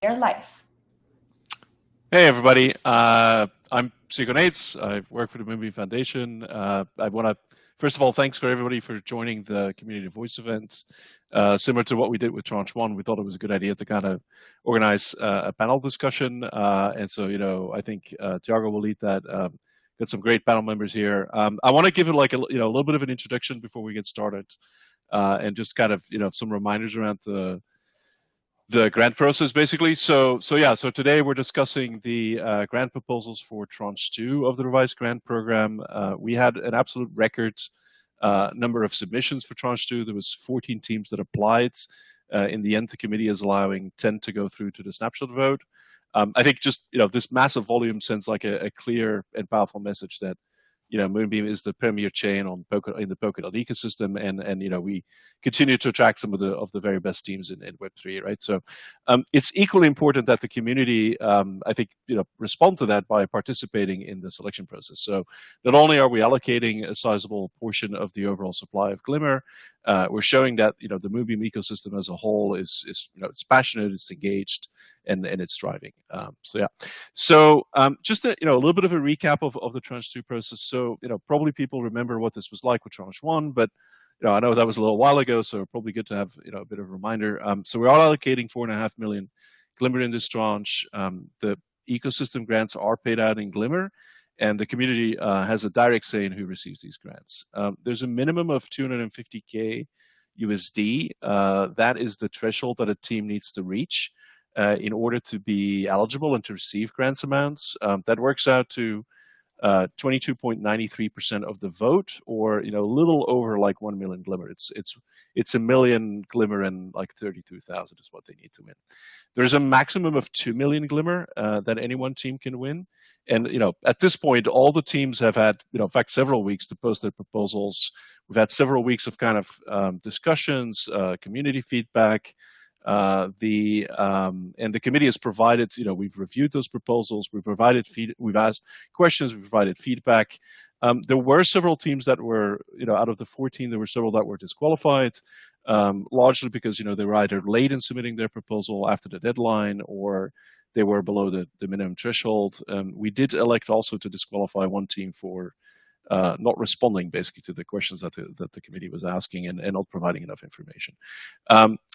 They're live. Hey everybody, I'm Tsiokos. I work for the Moonbeam Foundation. I want to, first of all, thanks for everybody for joining the Community Voice event. Similar to what we did with Tranche 1, we thought it was a good idea to kind of organize a panel discussion. And so, I think Thiago will lead that. Got some great panel members here. I want to give it like a little bit of an introduction before we get started, and just kind of some reminders around the grant process, basically. So today we're discussing the grant proposals for Tranche 2 of the revised grant program. We had an absolute record number of submissions for Tranche 2. There was 14 teams that applied. In the end, the committee is allowing 10 to go through to the snapshot vote. I think just this massive volume sends like a clear and powerful message that Moonbeam is the premier chain in the Polkadot ecosystem, and we continue to attract some of the very best teams in Web3, right? So it's equally important that the community, I think, respond to that by participating in the selection process. So not only are we allocating a sizable portion of the overall supply of Glimmer, we're showing that the Moonbeam ecosystem as a whole is it's passionate, it's engaged, and it's thriving. So just a little bit of a recap of the Tranche 2 process. So probably people remember what this was like with Tranche 1, but I know that was a little while ago, so probably good to have a bit of a reminder. So we're allocating 4.5 million Glimmer in this tranche. The ecosystem grants are paid out in Glimmer, and the community has a direct say in who receives these grants. There's a minimum of 250K USD. That is the threshold that a team needs to reach in order to be eligible and to receive grants amounts. That works out to 22.93% of the vote, or a little over like 1 million Glimmer. It's a million Glimmer and like 32,000 is what they need to win. There's a maximum of 2 million Glimmer that any one team can win. And at this point, all the teams have had in fact several weeks to post their proposals. We've had several weeks of kind of discussions, community feedback. And the committee has provided, we've reviewed those proposals, we've asked questions, we've provided feedback. There were several teams that were, out of the 14, there were several that were disqualified, largely because, they were either late in submitting their proposal after the deadline, or they were below the minimum threshold. We did elect also to disqualify one team for not responding basically to the questions that the committee was asking, and not providing enough information.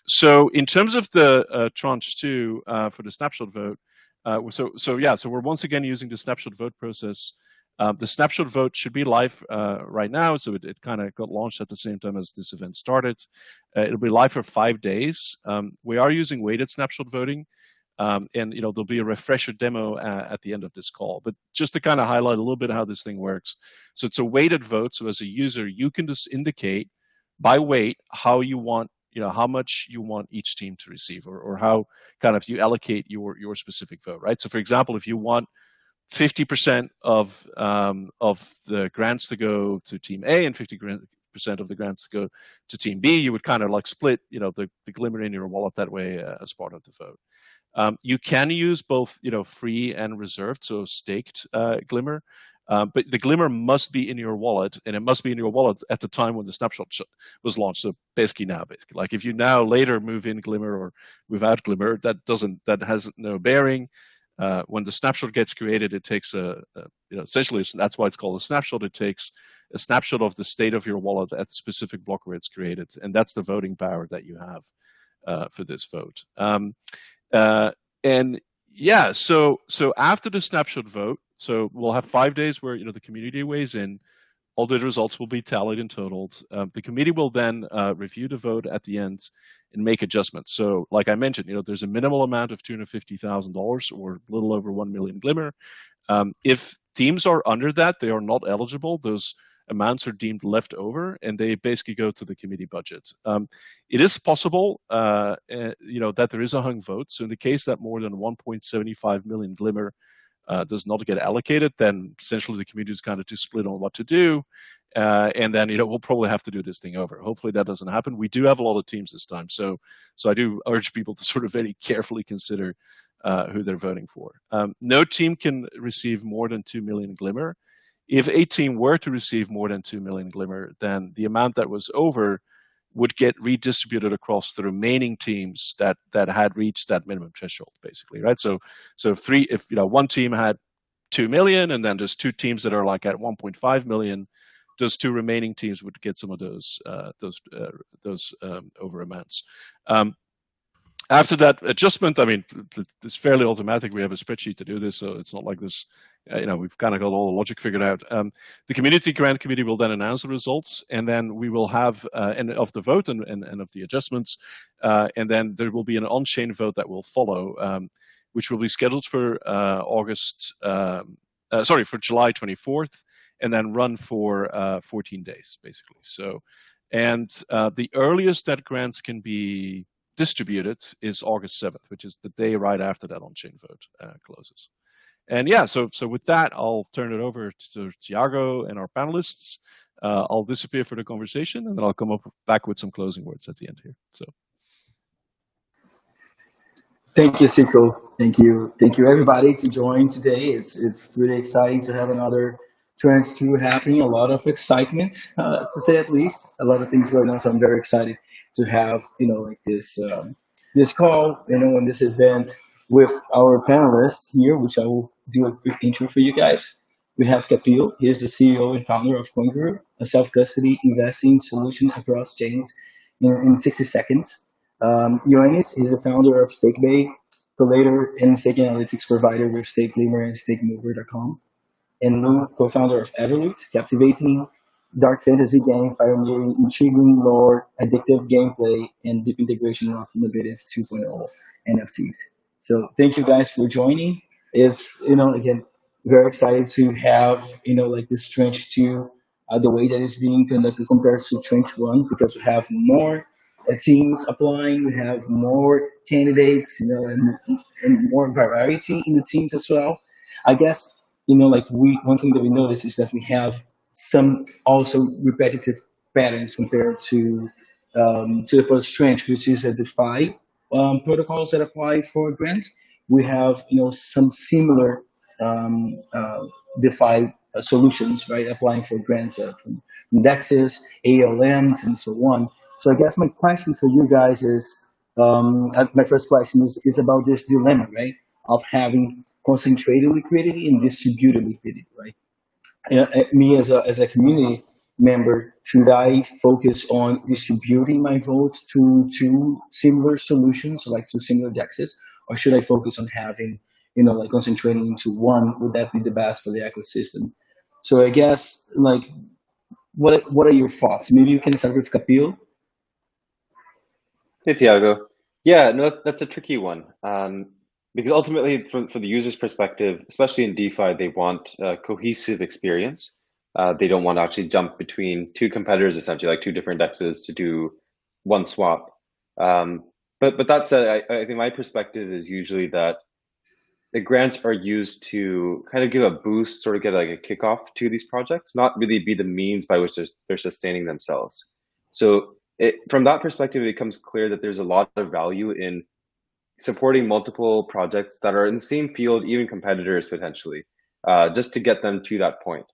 So in terms of the Tranche 2 for the snapshot vote, so we're once again using the snapshot vote process. The snapshot vote should be live right now, so it kind of got launched at the same time as this event started. It'll be live for 5 days. We are using weighted snapshot voting. And there'll be a refresher demo at the end of this call. But just to kind of highlight a little bit how this thing works. So it's a weighted vote. So as a user, you can just indicate by weight how you want, how much you want each team to receive, or how kind of you allocate your specific vote, right? So for example, if you want 50% of the grants to go to team A and 50% of the grants to go to team B, you would kind of like split, the Glimmer in your wallet that way as part of the vote. You can use both, free and reserved, so staked Glimmer, but the Glimmer must be in your wallet, and it must be in your wallet at the time when the snapshot was launched. So basically, like if you now later move in Glimmer or move out Glimmer, that has no bearing. When the snapshot gets created, it takes essentially that's why it's called a snapshot. It takes a snapshot of the state of your wallet at the specific block where it's created, and that's the voting power that you have for this vote. So after the snapshot vote, so we'll have 5 days where the community weighs in. All the results will be tallied and totaled. The committee will then review the vote at the end and make adjustments. So, like I mentioned, there's a minimal amount of $250,000, or a little over 1 million Glimmer. If teams are under that, they are not eligible. Those amounts are deemed left over, and they basically go to the committee budget. It is possible, that there is a hung vote. So in the case that more than 1.75 million Glimmer does not get allocated, then essentially the community is kind of to split on what to do, and then we'll probably have to do this thing over. Hopefully that doesn't happen. We do have a lot of teams this time, so I do urge people to sort of very carefully consider who they're voting for. No team can receive more than 2 million Glimmer. If a team were to receive more than 2 million Glimmer, then the amount that was over would get redistributed across the remaining teams that had reached that minimum threshold, basically, right? So if one team had 2 million, and then there's two teams that are like at 1.5 million, those two remaining teams would get some of those over amounts. After that adjustment, I mean, it's fairly automatic. We have a spreadsheet to do this, so it's not like this. We've kind of got all the logic figured out. The community grant committee will then announce the results, and then we will have of the vote and of the adjustments, and then there will be an on-chain vote that will follow, which will be scheduled for for July 24th, and then run for 14 days, basically. So, and the earliest that grants can be distributed is August 7th, which is the day right after that on-chain vote closes. And yeah, so with that, I'll turn it over to Thiago and our panelists. I'll disappear for the conversation, and then I'll come back with some closing words at the end here. So. Thank you, Tsiokos. Thank you everybody to join today. It's really exciting to have another Tranche 2 happening. A lot of excitement, to say at least. A lot of things going on, so I'm very excited to have this call, and this event with our panelists here, which I will do a quick intro for you guys. We have Kapil. He is the CEO and founder of Koingaroo, a self-custody investing solution across chains in 60 seconds. Ioannis is the founder of StakeBay, Collator, and stake analytics provider with StakeGlimmer and StakeMover.com. And Luuu, co-founder of Evrloot, captivating dark fantasy game pioneering intriguing lore, addictive gameplay, and deep integration of innovative 2.0 NFTs. So thank you guys for joining. It's, again, very excited to have, this Tranche 2, the way that it's being conducted compared to Tranche 1, because we have more teams applying, we have more candidates, and more variety in the teams as well. I guess, one thing that we notice is that we have some also repetitive patterns compared to the first Tranche, which is a DeFi protocols that apply for grants. We have some similar DeFi solutions, right, applying for grants from indexes, ALMs, and so on. So I guess my question for you guys is, my first question is about this dilemma, right, of having concentrated liquidity and distributed liquidity, right? Me as a community member, should I focus on distributing my vote to two similar solutions, like two similar dexes, or should I focus on having, concentrating into one? Would that be the best for the ecosystem? So I guess, what are your thoughts? Maybe you can start with Kapil. Hey, Thiago. Yeah, no, that's a tricky one. Because ultimately, from the user's perspective, especially in DeFi, they want a cohesive experience. They don't want to actually jump between two competitors, essentially, like two different dexes to do one swap. But that said, I think my perspective is usually that the grants are used to kind of give a boost, sort of get like a kickoff to these projects, not really be the means by which they're sustaining themselves. So from that perspective, it becomes clear that there's a lot of value in supporting multiple projects that are in the same field, even competitors potentially, just to get them to that point.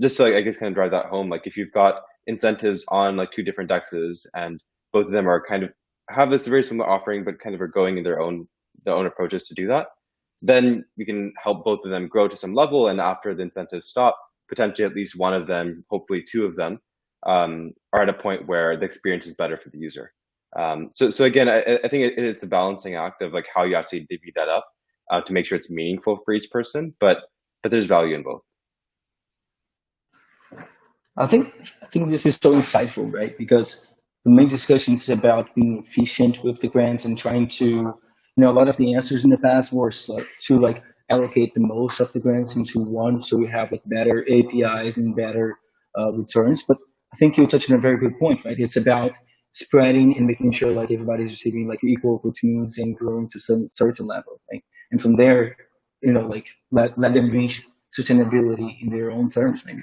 Just to, I guess, kind of drive that home. Like if you've got incentives on like two different dexes and both of them are kind of have this very similar offering, but kind of are going in their own approaches to do that, then we can help both of them grow to some level. And after the incentives stop, potentially at least one of them, hopefully two of them, are at a point where the experience is better for the user. So again, I think it's a balancing act of like how you actually divvy that up to make sure it's meaningful for each person, but there's value in both. I think this is so insightful, right? Because the main discussion is about being efficient with the grants and trying to, a lot of the answers in the past were to allocate the most of the grants into one, so we have like better APIs and better returns. But I think you touched on a very good point, right? It's about spreading and making sure like everybody's receiving like equal opportunities and growing to some certain level, right? And from there, let them reach sustainability in their own terms, maybe.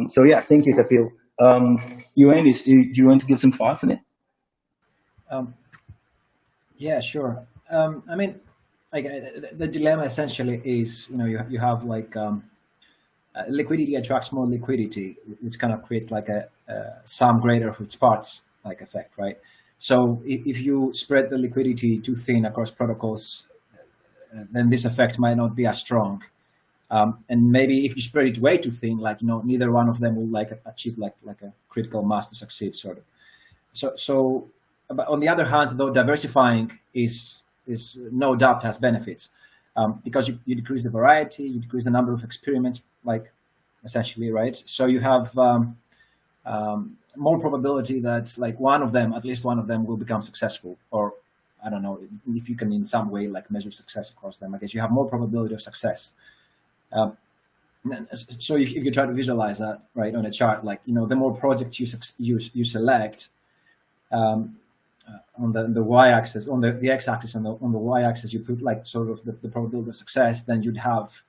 So yeah, thank you, Kapil. Ioannis, do you want to give some thoughts on it? Yeah, sure. I mean, the dilemma essentially is, you have liquidity attracts more liquidity, which kind of creates like a sum greater of its parts like effect, right? So if you spread the liquidity too thin across protocols, then this effect might not be as strong. And maybe if you spread it way too thin, like, neither one of them will like achieve like a critical mass to succeed, sort of. So but on the other hand, though, diversifying is no doubt has benefits, because you decrease the variety, you decrease the number of experiments, like, essentially, right? So you have more probability that like at least one of them will become successful, or I don't know if you can in some way like measure success across them. I guess you have more probability of success. So if you try to visualize that, right, on a chart, like, the more projects you select, on the y-axis, on the x-axis, and on the y-axis, you put like sort of the probability of success, then you'd have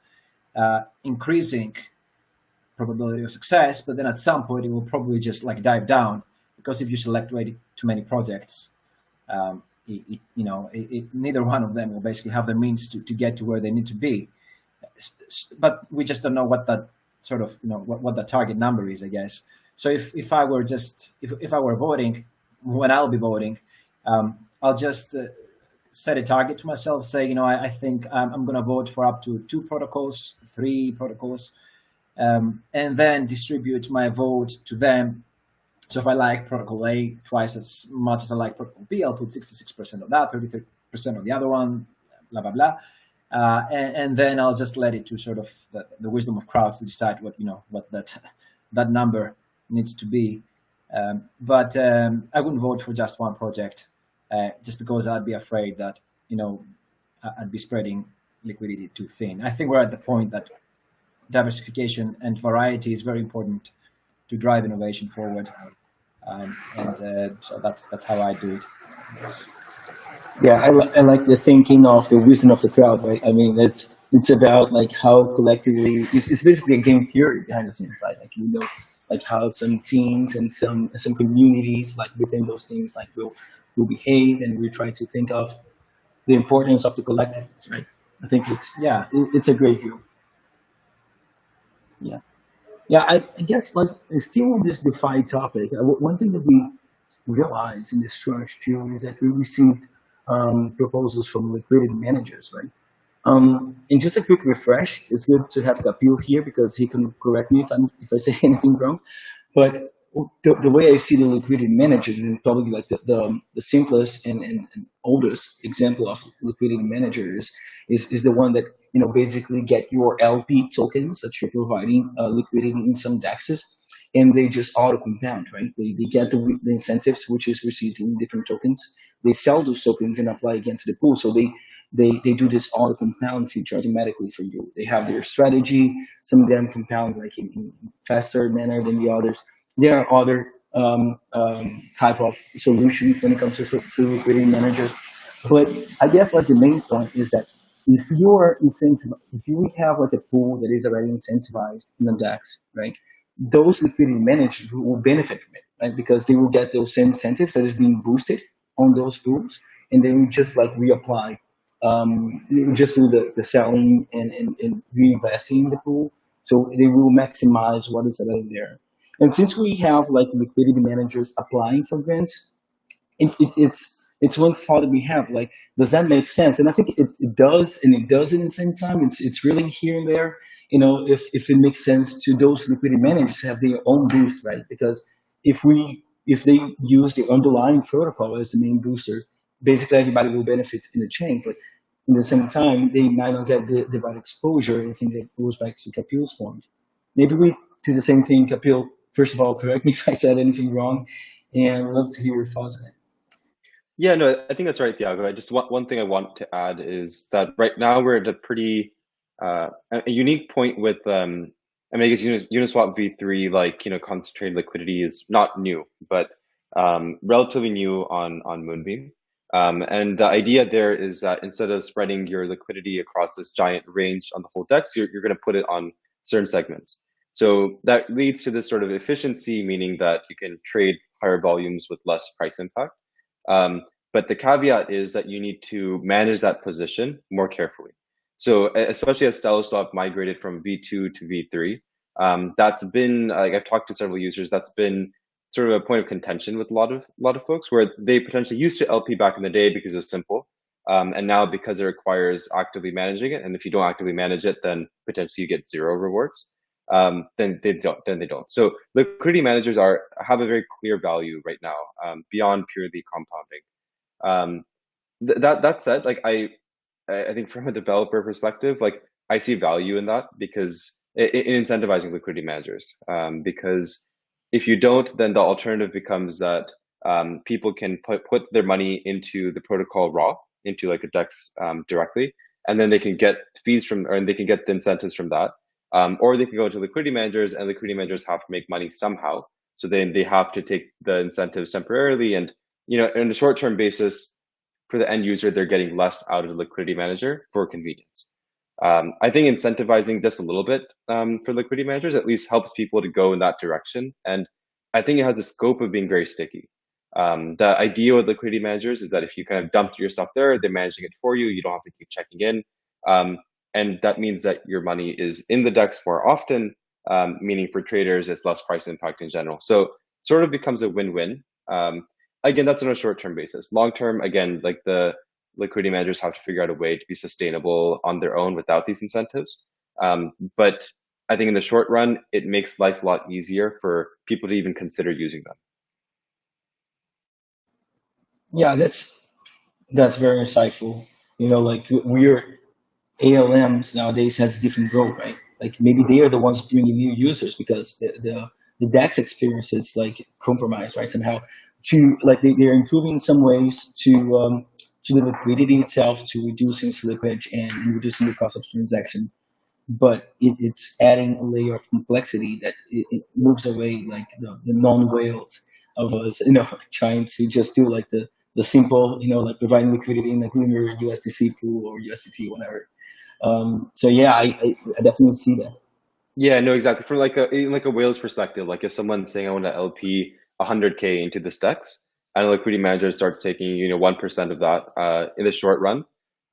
increasing probability of success. But then at some point, it will probably just like dive down, because if you select way too many projects, neither one of them will basically have the means to get to where they need to be. But we just don't know what that sort of, what the target number is, I guess. So if I were if I were voting, when I'll be voting, I'll just set a target to myself, say, I think I'm going to vote for up to 2 protocols, 3 protocols, and then distribute my vote to them. So if I like protocol A twice as much as I like protocol B, I'll put 66% of that, 33% of the other one, blah, blah, blah. And then I'll just let it to sort of the wisdom of crowds to decide what that number needs to be. But I wouldn't vote for just one project, just because I'd be afraid that I'd be spreading liquidity too thin. I think we're at the point that diversification and variety is very important to drive innovation forward, so that's how I do it. Yeah, I like the thinking of the wisdom of the crowd, right? I mean, it's about like how collectively it's basically a game theory behind the scenes, right? Like, like how some teams and some communities, like within those teams, like will behave, and we try to think of the importance of the collectives, right? I think it's a great view. Yeah. I guess like still on this DeFi topic, one thing that we realized in this Tranche period is that we received proposals from liquidity managers, right? And just a quick refresh, it's good to have Kapil here because he can correct me if I say anything wrong. But the way I see the liquidity manager is probably like the simplest and oldest example of liquidity managers is the one that basically get your LP tokens that you're providing liquidity in some DEXs, and they just auto compound, right? They get the incentives which is received in different tokens. They sell those tokens and apply again to the pool. So they do this auto compound feature automatically for you. They have their strategy. Some of them compound like in faster manner than the others. There are other type of solutions when it comes to liquidity managers. But I guess like the main point is that if you are incentivized, if you have like a pool that is already incentivized in the DEX, right? Those liquidity managers will benefit from it, right? Because they will get those same incentives that is being boosted on those pools, and they will just like reapply. You just do the selling and reinvesting in the pool, so they will maximize what is already there. And since we have like liquidity managers applying for grants, it's one thought that we have, like, does that make sense? And I think it does, and it doesn't at the same time. It's really here and there, if it makes sense to those liquidity managers to have their own boost, right? Because if they use the underlying protocol as the main booster, basically everybody will benefit in the chain. But at the same time, they might not get the right exposure. I think that goes back to Kapil's point. Maybe we do the same thing, Kapil. First of all, correct me if I said anything wrong, and I'd love to hear your thoughts on it. Yeah, no, I think that's right, Thiago. I just one thing I want to add is that right now we're at a pretty a unique point with I guess Uniswap v3, like, concentrated liquidity is not new, but relatively new on Moonbeam. And the idea there is that instead of spreading your liquidity across this giant range on the whole DEX, you're going to put it on certain segments. So that leads to this sort of efficiency, meaning that you can trade higher volumes with less price impact. But the caveat is that you need to manage that position more carefully. So especially as Styloswap migrated from V2 to V3, that's been, like, I've talked to several users, that's been sort of a point of contention with a lot of folks, where they potentially used to LP back in the day because it's simple, and now because it requires actively managing it, and if you don't actively manage it, then potentially you get 0 rewards. Then they don't. So liquidity managers have a very clear value right now, beyond purely compounding. That said, like I think from a developer perspective, like I see value in that, because in incentivizing liquidity managers, because if you don't, then the alternative becomes that people can put their money into the protocol raw, into like a DEX directly, and then they can get fees from, or they can get the incentives from that, or they can go to liquidity managers, and liquidity managers have to make money somehow, so then they have to take the incentives temporarily, and in a short-term basis, for the end user, they're getting less out of the liquidity manager for convenience. I think incentivizing just a little bit for liquidity managers at least helps people to go in that direction. And I think it has a scope of being very sticky. The idea with liquidity managers is that if you kind of dump your stuff there, they're managing it for you. You don't have to keep checking in. And that means that your money is in the DEX more often, meaning for traders, it's less price impact in general. So sort of becomes a win-win. Again, that's on a short-term basis. Long-term, again, like the liquidity managers have to figure out a way to be sustainable on their own without these incentives. But I think in the short run, it makes life a lot easier for people to even consider using them. Yeah, that's very insightful. Like we're ALMs nowadays has different role, right? Like maybe they are the ones bringing new users because the DAX experience is like compromised, right? Somehow to like they're improving in some ways to the liquidity itself, to reducing slippage and reducing the cost of transaction. But it's adding a layer of complexity that it moves away like the non-whales of us, trying to just do like the simple, like providing liquidity in a Glimmer USDC pool or USDT, whatever. So yeah, I definitely see that. Yeah, no, exactly. From like a whale's perspective, like if someone's saying I want to LP 100K into the DEX, and a liquidity manager starts taking 1% of that in the short run,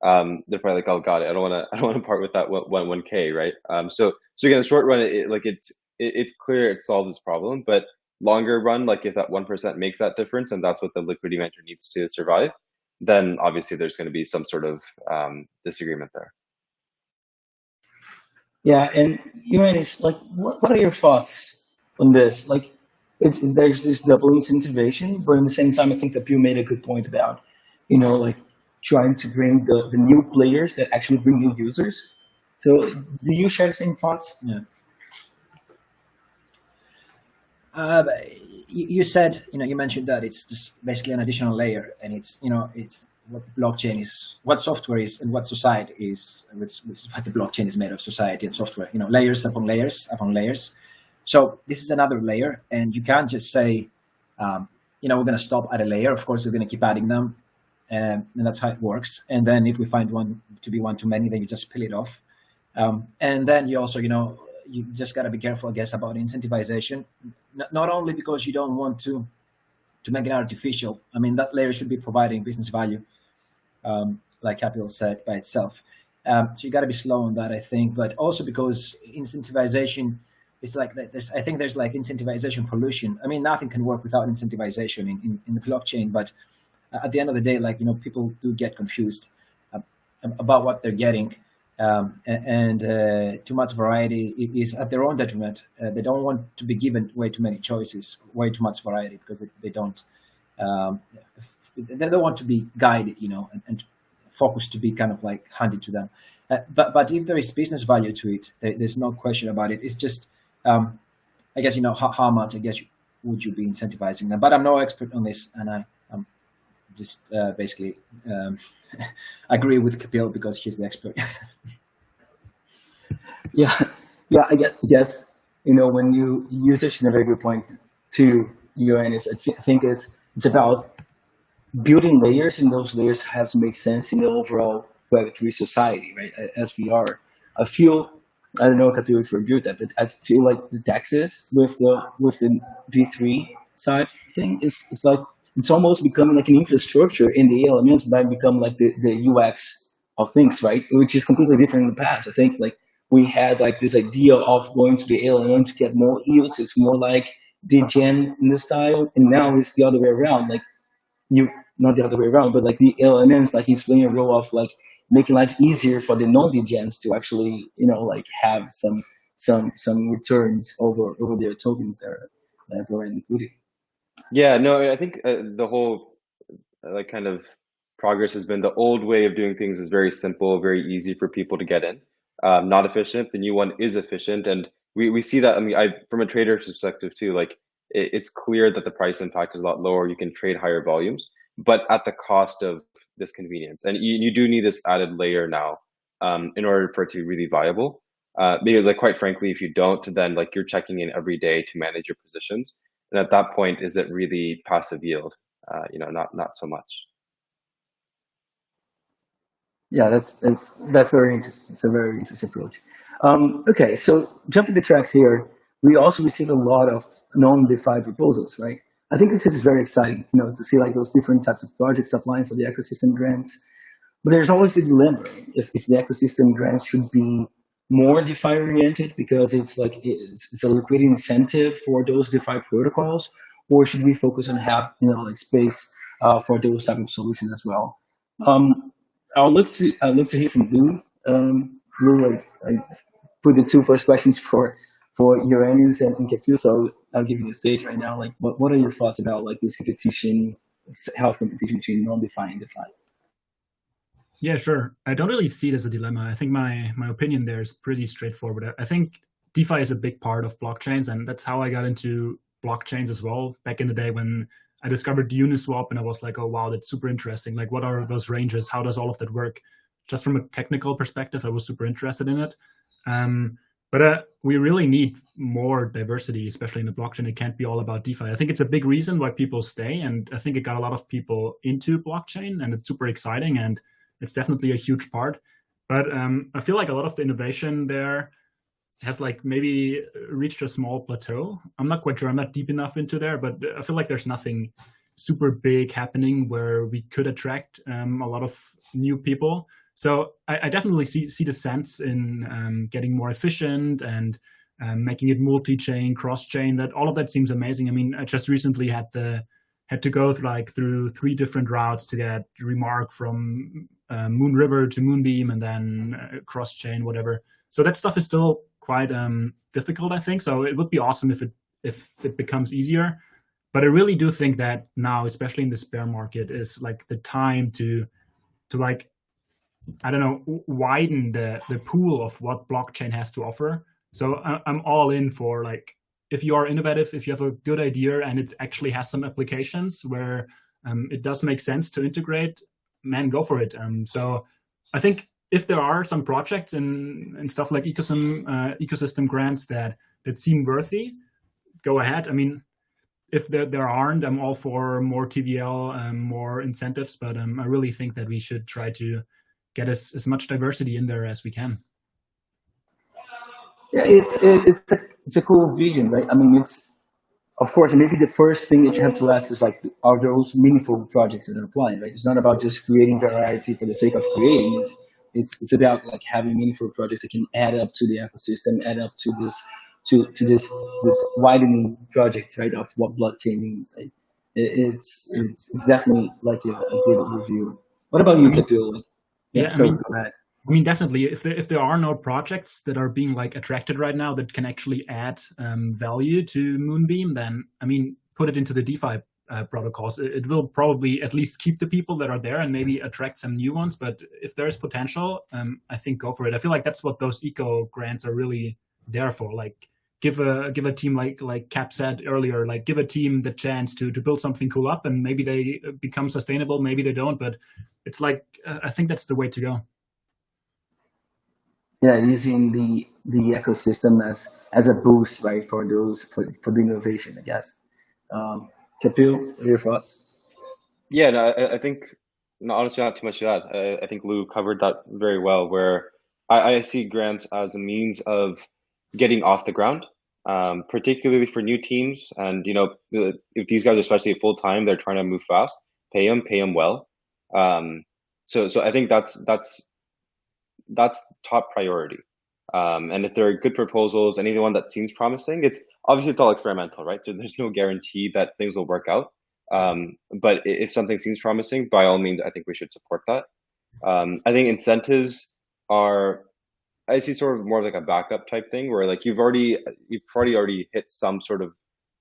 they're probably like, oh god, I don't want to part with that 1K, right? So again, the short run, it's clear it solves this problem, but longer run, like if that 1% makes that difference, and that's what the liquidity manager needs to survive, then obviously there's going to be some sort of disagreement there. Yeah, and Ioannis, like, what are your thoughts on this? Like, there's this double incentivization, but at the same time, I think Kapil made a good point about, like trying to bring the new players that actually bring new users. So, do you share the same thoughts? Yeah. You said, you mentioned that it's just basically an additional layer, and it's what the blockchain is, what software is, and what society is, which is what the blockchain is made of, society and software, layers upon layers upon layers. So this is another layer, and you can't just say, we're going to stop at a layer. Of course, we're going to keep adding them, and that's how it works. And then if we find one to be one too many, then you just peel it off. And then you also, you just got to be careful, I guess, about incentivization. Not only because you don't want to make it artificial. I mean, that layer should be providing business value, like Kapil said, by itself. So you got to be slow on that, I think. But also because incentivization is like, I think there's like incentivization pollution. I mean, nothing can work without incentivization in the blockchain. But at the end of the day, like, people do get confused about what they're getting. And too much variety is at their own detriment. They don't want to be given way too many choices, way too much variety, because they don't want to be guided, and focused to be kind of like handed to them. But if there is business value to it, there's no question about it. It's just, I guess, how much, I guess, would you be incentivizing them? But I'm no expert on this, and I'm just basically agree with Kapil because he's the expert. Yeah, I guess when you touched on a very good point too, Ioannis. I think it's about building layers, and those layers have to make sense in the overall Web3 society, right? As we are, I don't know, Kapil, if you agree with that, but I feel like the DEXs with the V3 side thing it's like it's almost becoming like an infrastructure in the elements, by become like the UX of things, right? Which is completely different in the past. I think like we had like this idea of going to the ALM to get more yields. It's more like degen in the style, and now it's the other way around. Like you, not the other way around, but like the LMNs, like he's playing a role of like making life easier for the non-degens to actually, like have some returns over their tokens there that were included. Yeah, no, I think the whole like kind of progress has been the old way of doing things is very simple, very easy for people to get in. Not efficient. The new one is efficient, and we see that. I mean, from a trader's perspective too, like it's clear that the price impact is a lot lower. You can trade higher volumes, but at the cost of this convenience. And you do need this added layer now in order for it to be really viable. Because like quite frankly, if you don't, then like you're checking in every day to manage your positions, and at that point, is it really passive yield? Not so much. Yeah, that's very interesting. It's a very interesting approach. Okay, so jumping the tracks here, we also receive a lot of non-DeFi proposals, right? I think this is very exciting, to see like those different types of projects applying for the ecosystem grants. But there's always a dilemma if the ecosystem grants should be more DeFi oriented because it's a liquidity incentive for those DeFi protocols, or should we focus on have like space for those type of solutions as well? I'll look to hear from Luuu. Luuu, I put the two first questions for Ioannis and Kapil, so I'll give you the stage right now. Like, what are your thoughts about like this competition, health competition between non-DeFi and DeFi? Yeah, sure. I don't really see it as a dilemma. I think my opinion there is pretty straightforward. I think DeFi is a big part of blockchains, and that's how I got into blockchains as well back in the day when I discovered the Uniswap, and I was like, oh, wow, that's super interesting. Like, what are those ranges? How does all of that work? Just from a technical perspective, I was super interested in it. But we really need more diversity, especially in the blockchain. It can't be all about DeFi. I think it's a big reason why people stay, and I think it got a lot of people into blockchain, and it's super exciting, and it's definitely a huge part. But I feel like a lot of the innovation there has like maybe reached a small plateau. I'm not quite sure. I'm not deep enough into there, but I feel like there's nothing super big happening where we could attract a lot of new people. So I definitely see the sense in getting more efficient and making it multi-chain, cross-chain. That all of that seems amazing. I mean, I just recently had to go through 3 different routes to get remark from Moon River to Moonbeam and then cross-chain, whatever. So that stuff is still quite difficult, I think. So it would be awesome if it becomes easier. But I really do think that now, especially in this bear market, is like the time to like, I don't know, widen the pool of what blockchain has to offer. So I'm all in for like, if you are innovative, if you have a good idea and it actually has some applications where it does make sense to integrate, man, go for it. So I think if there are some projects and stuff like ecosystem grants that seem worthy, go ahead. I mean, if there aren't, I'm all for more TVL, more incentives, but I really think that we should try to get as much diversity in there as we can. Yeah, it's a cool vision, right? I mean, it's, of course, maybe the first thing that you have to ask is like, are those meaningful projects that are applying, right? It's not about just creating variety for the sake of creating. It's about like having meaningful projects that can add up to the ecosystem, add up to this widening project, right? Of what blockchain means. Like, it's definitely like a good review. What about you, Kapil? Yeah, so go ahead. I mean, definitely, if there are no projects that are being like attracted right now that can actually add value to Moonbeam, then I mean, put it into the DeFi protocols. It will probably at least keep the people that are there and maybe attract some new ones. But if there's potential, I think go for it. I feel like that's what those eco grants are really there for. Like, give a team like Cap said earlier, like give a team the chance to build something cool up, and maybe they become sustainable, maybe they don't. But it's like I think that's the way to go. Yeah, using the ecosystem as a boost, right, for the innovation, I guess. Kapil, your thoughts? Yeah, no, I think honestly not too much to add. I think Luuu covered that very well. Where I see grants as a means of getting off the ground, particularly for new teams. And if these guys, especially full time, they're trying to move fast, pay them well. So I think that's top priority. And if there are good proposals, anyone that seems promising, it's all experimental, right? So there's no guarantee that things will work out. But if something seems promising, by all means, I think we should support that. I think incentives are, I see sort of more like a backup type thing where like you've already hit some sort of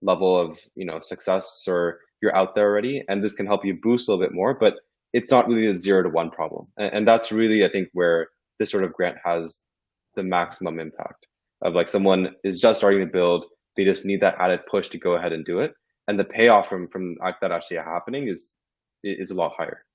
level of, success, or you're out there already, and this can help you boost a little bit more, but it's not really a 0 to 1 problem. And that's really, I think, where this sort of grant has the maximum impact of like someone is just starting to build, they just need that added push to go ahead and do it. And the payoff from that actually happening is a lot higher.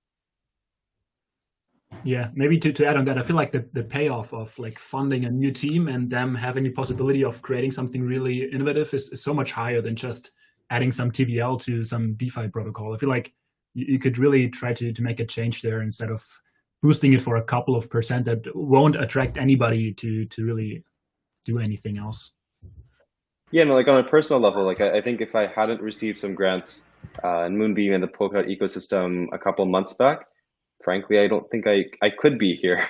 Yeah, maybe to add on that, I feel like the payoff of like funding a new team and them having the possibility of creating something really innovative is so much higher than just adding some TVL to some DeFi protocol. I feel like you could really try to make a change there instead of boosting it for a couple of percent that won't attract anybody to really do anything else. Yeah, no, like on a personal level, like I think if I hadn't received some grants in Moonbeam and the Polkadot ecosystem a couple months back, frankly, I don't think I could be here,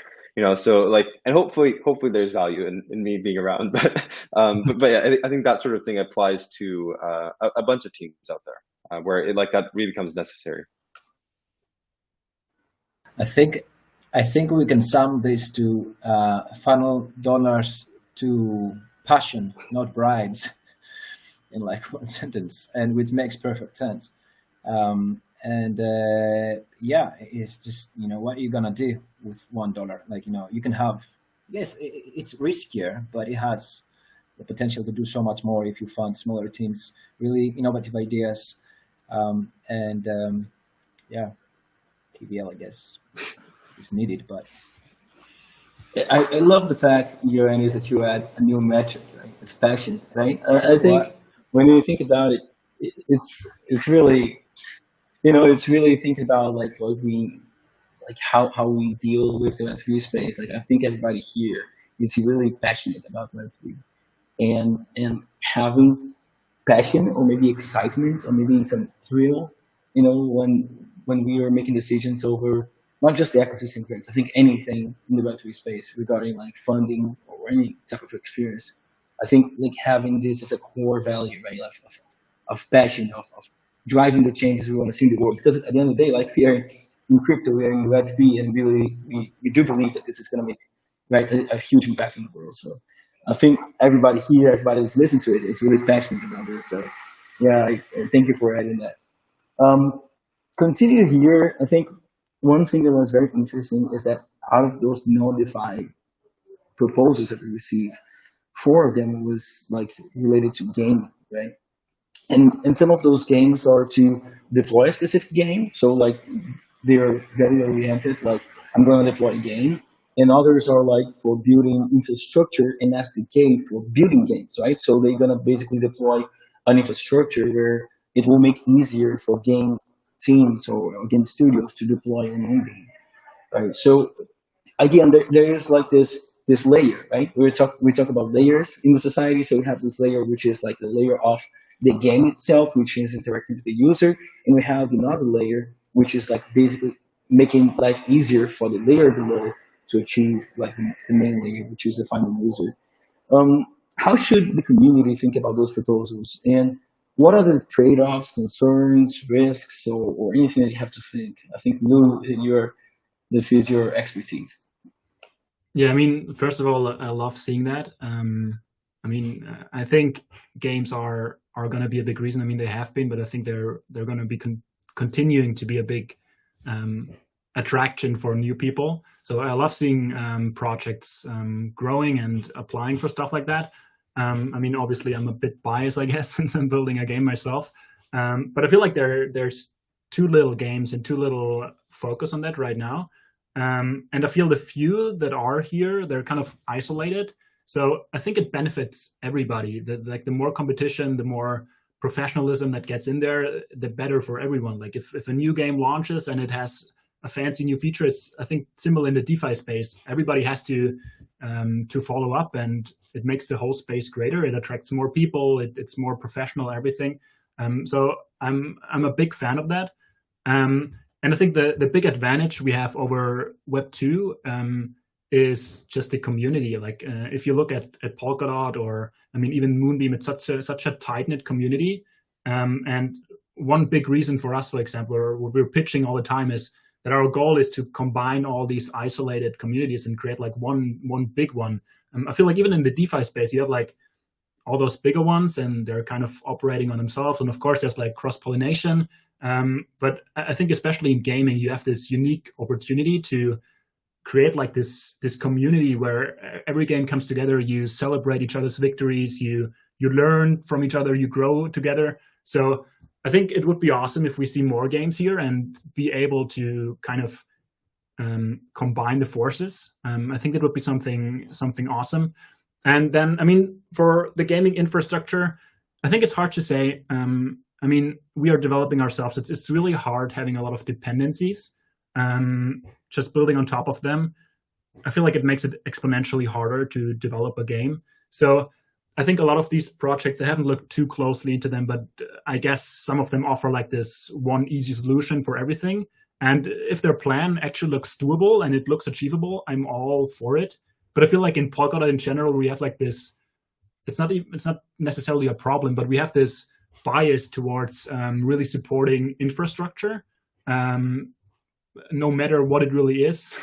so like, and hopefully there's value in me being around, but yeah, I think that sort of thing applies to a bunch of teams out there where it like that really becomes necessary. I think we can sum this to funnel dollars to passion, not brides, in like one sentence, and which makes perfect sense. Yeah, it's just, what are you gonna do with $1? Like, you can have, yes, it's riskier, but it has the potential to do so much more if you fund smaller teams, really innovative ideas, yeah, TVL, I guess, is needed, but. I love the fact, Ioannis, that you add a new metric, right? It's passion, right? I think when you think about it, it's really, it's really thinking about like how we deal with the Web3 space. Like I think everybody here is really passionate about Web3, and having passion or maybe excitement or maybe some thrill, when we are making decisions over not just the ecosystem grants. I think anything in the Web3 space regarding like funding or any type of experience. I think like having this as a core value, right, of passion, of driving the changes we want to see in the world. Because at the end of the day, like we are in crypto, we are in Web3, and really we do believe that this is going to make a huge impact in the world. So I think everybody here, everybody who's listening to it is really passionate about this. So yeah, I thank you for adding that. Continue here. I think one thing that was very interesting is that out of those non-DeFi proposals that we received, 4 of them was like related to gaming, right? And some of those games are to deploy a specific game. So like they're very oriented, like I'm going to deploy a game. And others are like for building infrastructure and SDK for building games, right? So they're going to basically deploy an infrastructure where it will make easier for game teams or game studios to deploy an game, right? So again, there is like this layer, right? We talk about layers in the society. So we have this layer, which is like the layer of the game itself, which is interacting with the user, and we have another layer, which is like basically making life easier for the layer below to achieve like the main layer, which is the final user. How should the community think about those proposals, and what are the trade-offs, concerns, risks, or anything that you have to think? I think Luuu, this is your expertise. Yeah, I mean, first of all, I love seeing that. I think games are going to be a big reason. I mean, they have been, but I think they're going to be continuing to be a big attraction for new people. So I love seeing projects growing and applying for stuff like that. Obviously, I'm a bit biased, I guess, since I'm building a game myself. But I feel like there's too little games and too little focus on that right now. And I feel the few that are here, they're kind of isolated. So I think it benefits everybody. The more competition, the more professionalism that gets in there, the better for everyone. Like if a new game launches and it has a fancy new feature, it's, I think, similar in the DeFi space. Everybody has to follow up, and it makes the whole space greater. It attracts more people. It's more professional, everything. So I'm a big fan of that. And I think the big advantage we have over Web 2 is just the community. Like if you look at Polkadot, or I mean even Moonbeam, it's such a tight-knit community. And one big reason for us, for example, or what we're pitching all the time, is that our goal is to combine all these isolated communities and create like one big one. I feel like even in the DeFi space, you have like all those bigger ones, and they're kind of operating on themselves. And of course, there's like cross-pollination. But I think especially in gaming, you have this unique opportunity to create like this community where every game comes together. You celebrate each other's victories. You learn from each other. You grow together. So I think it would be awesome if we see more games here and be able to kind of combine the forces. I think that would be something awesome. And then, I mean, for the gaming infrastructure, I think it's hard to say. I mean, we are developing ourselves. It's really hard having a lot of dependencies. Just building on top of them, I feel like it makes it exponentially harder to develop a game. So I think a lot of these projects, I haven't looked too closely into them, but I guess some of them offer like this one easy solution for everything. And if their plan actually looks doable and it looks achievable, I'm all for it. But I feel like in Polkadot in general, we have like this, it's not necessarily a problem, but we have this bias towards really supporting infrastructure, no matter what it really is.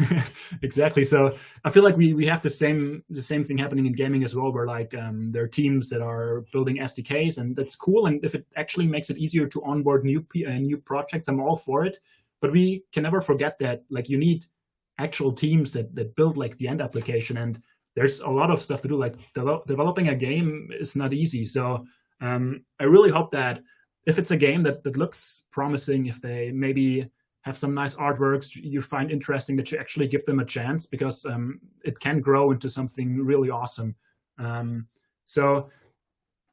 Exactly. So I feel like we have the same thing happening in gaming as well, where like there are teams that are building SDKs, and that's cool. And if it actually makes it easier to onboard new projects, I'm all for it. But we can never forget that like you need actual teams that build like the end application, and there's a lot of stuff to do. Like developing a game is not easy. So I really hope that if it's a game that looks promising, if they maybe have some nice artworks you find interesting, that you actually give them a chance, because it can grow into something really awesome. So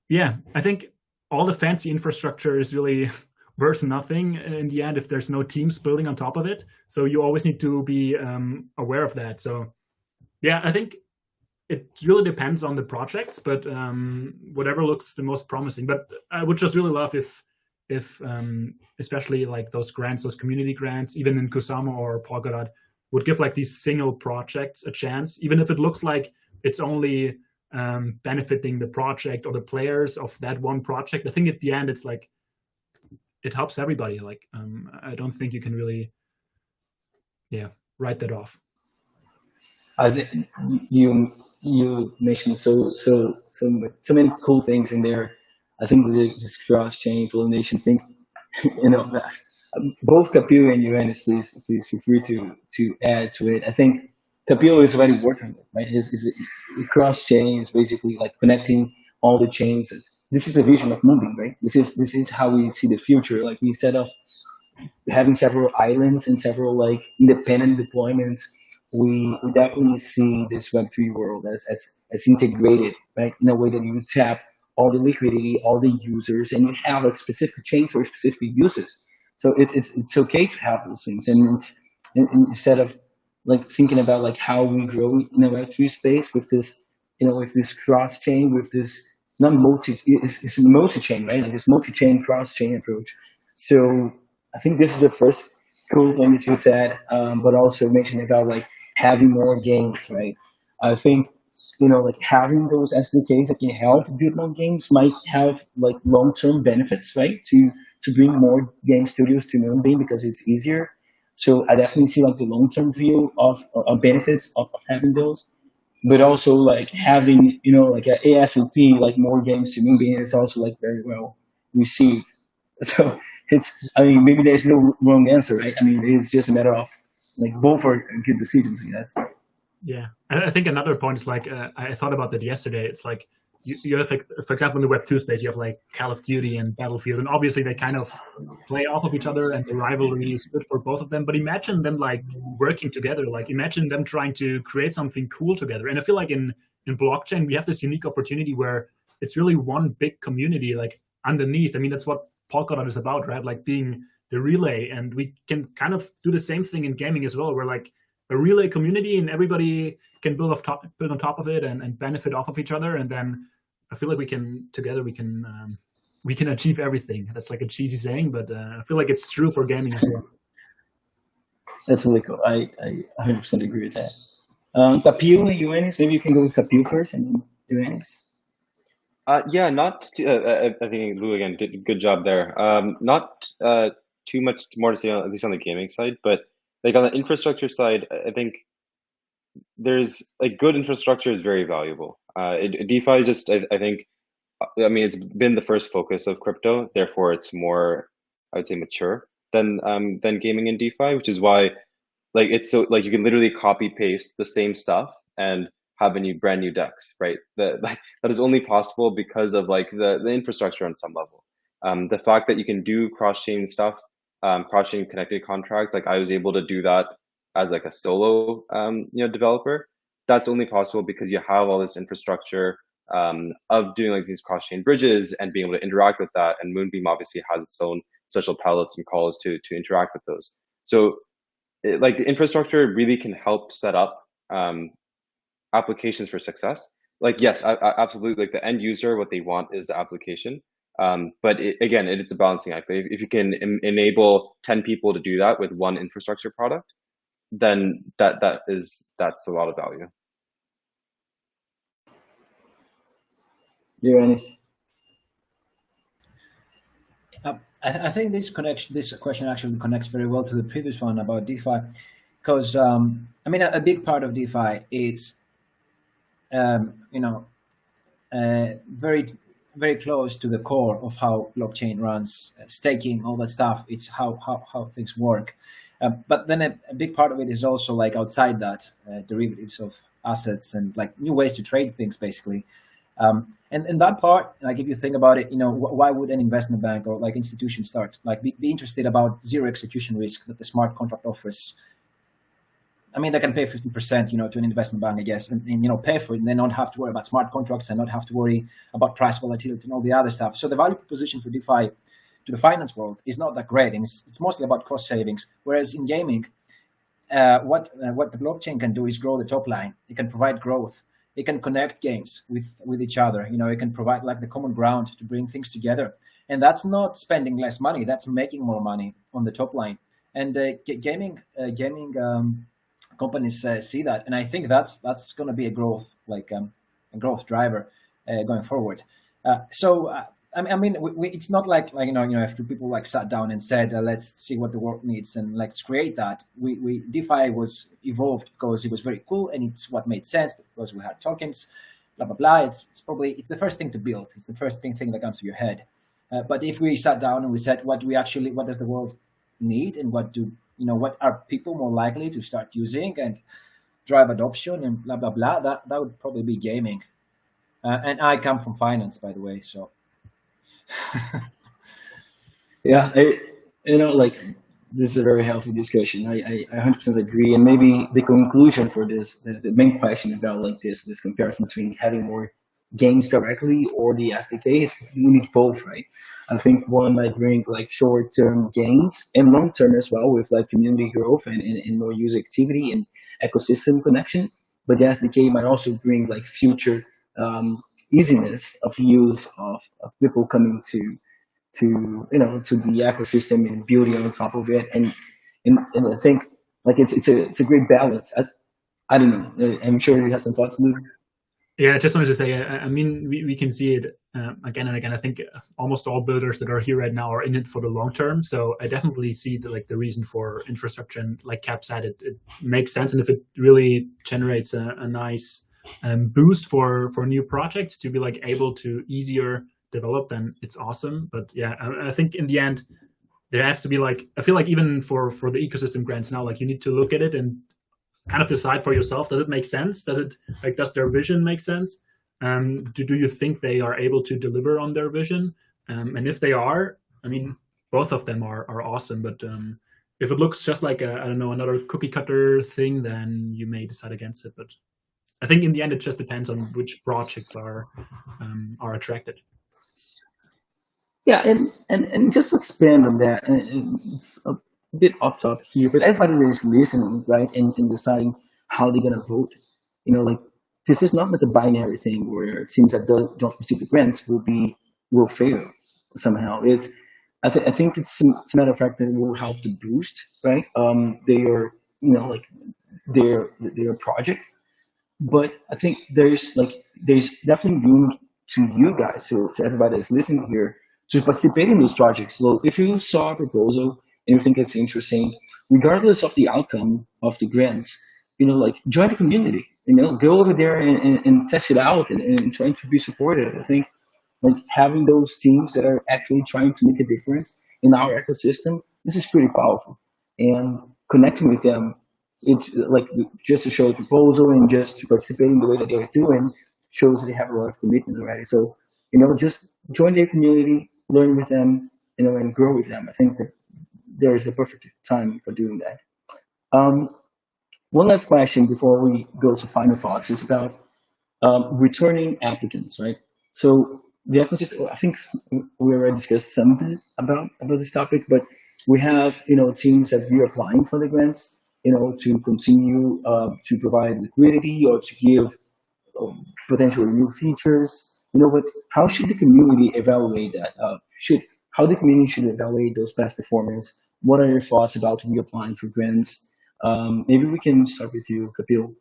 yeah, I think all the fancy infrastructure is really worth nothing in the end if there's no teams building on top of it. So you always need to be aware of that. So yeah, I think it really depends on the projects, but whatever looks the most promising. But I would just really love if especially like those grants, those community grants, even in Kusama or Polkadot, would give like these single projects a chance, even if it looks like it's only benefiting the project or the players of that one project. I think at the end, it's like, it helps everybody. Like, I don't think you can really, write that off. I think you mentioned so many cool things in there. I think this cross-chain pollination thing, both Kapil and Ioannis, please feel free to add to it. I think Kapil is already working on it, right? His cross-chain is basically like connecting all the chains. This is the vision of Moonbeam, right? This is how we see the future. Like, instead of having several islands and several like independent deployments, we definitely see this Web3 world as integrated, right? In a way that you tap all the liquidity, all the users, and you have like specific chains for specific uses. So it's okay to have those things, and instead of like thinking about like how we grow in a Web3 space with this, with this cross chain, with this not it's multi-chain, right? Like this multi-chain cross-chain approach. So I think this is the first cool thing that you said, but also mentioning about like having more games, right? I think like having those SDKs that can help build more games might have like long-term benefits, right? To bring more game studios to Moonbeam, because it's easier. So I definitely see like the long-term view of benefits of having those, but also like having like an ASAP, like more games to Moonbeam is also like very well received. So maybe there's no wrong answer, right? I mean, it's just a matter of like both are good decisions, I guess. Yeah, I think another point is like I thought about that yesterday. It's like you have like, for example, in the Web2 space, you have like Call of Duty and Battlefield, and obviously they kind of play off of each other, and the rivalry is good for both of them. But imagine them like working together. Like, imagine them trying to create something cool together. And I feel like in blockchain we have this unique opportunity where it's really one big community like underneath. I mean, that's what Polkadot is about, right? Like being the relay, and we can kind of do the same thing in gaming as well. We're like a relay community, and everybody can build on top of it and benefit off of each other. And then I feel like we can achieve everything. That's like a cheesy saying, but I feel like it's true for gaming as well. That's really cool. I 100% agree with that. Kapil and Ioannis, maybe you can go with Kapil first and then Ioannis. Yeah, not. I think Luuu again did a good job there. Not too much more to say, at least on the gaming side, but like on the infrastructure side, I think there's like good infrastructure is very valuable. DeFi is just, I think, I mean, it's been the first focus of crypto, therefore it's more, I would say, mature than gaming in DeFi, which is why like it's so like you can literally copy paste the same stuff and have a brand new DEX, right? That is only possible because of like the infrastructure on some level. The fact that you can do cross-chain stuff, cross-chain connected contracts, like I was able to do that as like a solo developer. That's only possible because you have all this infrastructure of doing like these cross-chain bridges and being able to interact with that. And Moonbeam obviously has its own special palettes and calls to interact with those. So like the infrastructure really can help set up applications for success. Like, yes, absolutely. Like the end user, what they want is the application. But again, it's a balancing act. If you can enable 10 people to do that with one infrastructure product, then that's a lot of value. Ioannis. I think this question actually connects very well to the previous one about DeFi, because I mean a big part of DeFi is very close to the core of how blockchain runs, staking, all that stuff. It's how things work. But then a big part of it is also like outside that, derivatives of assets and like new ways to trade things, basically. And that part, like if you think about it, why would an investment bank or like institution start? Like be interested about zero execution risk that the smart contract offers. I mean, they can pay 15%, to an investment bank, I guess, and pay for it, and they don't have to worry about smart contracts and not have to worry about price volatility and all the other stuff. So the value proposition for DeFi to the finance world is not that great. And it's mostly about cost savings. Whereas in gaming, what the blockchain can do is grow the top line. It can provide growth. It can connect games with each other. It can provide like the common ground to bring things together. And that's not spending less money. That's making more money on the top line. And gaming companies see that, and I think that's going to be a growth driver going forward. I mean, it's not like if people like sat down and said, let's see what the world needs and let's create that. DeFi was evolved because it was very cool and it's what made sense because we had tokens, blah blah blah. It's the first thing to build. It's the first thing that comes to your head. But if we sat down and we said what does the world need and what are people more likely to start using and drive adoption and blah blah blah, that would probably be gaming. And I come from finance, by the way, so. Yeah, this is a very healthy discussion. I 100% agree, and maybe the conclusion for this, the main question about like this comparison between having more gains directly or the SDK is you need both, right? I think one might bring like short-term gains and long-term as well with like community growth and more user activity and ecosystem connection. But the SDK might also bring like future easiness of use of people coming to the ecosystem and building on top of it. And I think like it's a great balance. I don't know. I'm sure you have some thoughts, Luke. Yeah, I just wanted to say, I mean, we can see it again and again. I think almost all builders that are here right now are in it for the long term. So I definitely see the reason for infrastructure, and like Cap said, it makes sense. And if it really generates a nice boost for new projects to be like able to easier develop, then it's awesome. But yeah, I think in the end, there has to be like, I feel like even for the ecosystem grants now, like you need to look at it and kind of decide for yourself, does it make sense? Does their vision make sense? Do you think they are able to deliver on their vision? And if they are, I mean, both of them are awesome. But if it looks just like another cookie cutter thing, then you may decide against it. But I think in the end, it just depends on which projects are attracted. Yeah, and just to expand on that, and it's a bit off topic here, but everybody that is listening, right, and deciding how they're gonna vote, like this is not like a binary thing where it seems that don't receive the grants will fail somehow. I think it's a matter of fact that it will help to boost, right, their their project, but I think there's definitely room to you guys, to everybody that's listening here, to participate in those projects. So if you saw a proposal and you think it's interesting, regardless of the outcome of the grants, like join the community. Go over there and test it out and trying to be supportive. I think like having those teams that are actually trying to make a difference in our ecosystem, this is pretty powerful. And connecting with them, it like just to show a proposal and just to participate in the way that they're doing shows that they have a lot of commitment already. So just join their community, learn with them, and grow with them. I think that there's a perfect time for doing that. One last question before we go to final thoughts is about returning applicants, right? So the ecosystem, I think we already discussed something about this topic, but we have teams that we are applying for the grants, to continue to provide liquidity or to give potential new features. But how should the community evaluate that? How the community should evaluate those past performance? What are your thoughts about reapplying for grants? Maybe we can start with you, Kapil.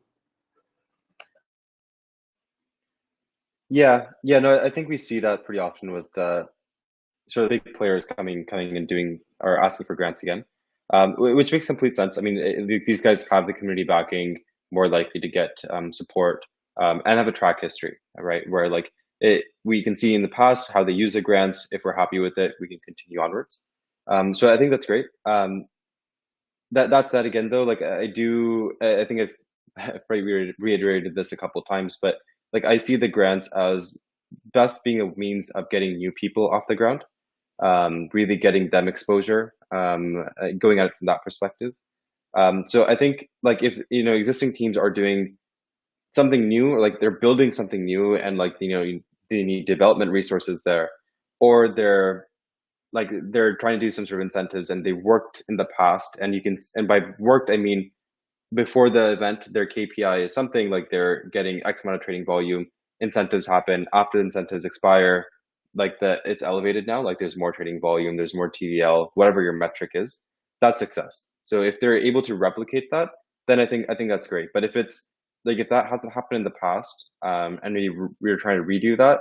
Yeah, no, I think we see that pretty often with sort of big players coming and doing or asking for grants again, which makes complete sense. I mean, these guys have the community backing, more likely to get support, and have a track history, right? Where we can see in the past how they use the grants. If we're happy with it, we can continue onwards. So I think that's great. That said, again though, I think I've probably reiterated this a couple of times, but I see the grants as best being a means of getting new people off the ground, really getting them exposure, going at it from that perspective. So I think if existing teams are doing something new, or they're building something new, and they need development resources there, or they're trying to do some sort of incentives and they worked in the past, and by worked I mean before the event their KPI is something like they're getting X amount of trading volume, incentives happen, after the incentives expire, it's elevated now, there's more trading volume, there's more TVL, whatever your metric is, that's success. So if they're able to replicate that, then I think that's great. But if it's if that hasn't happened in the past, and we're trying to redo that,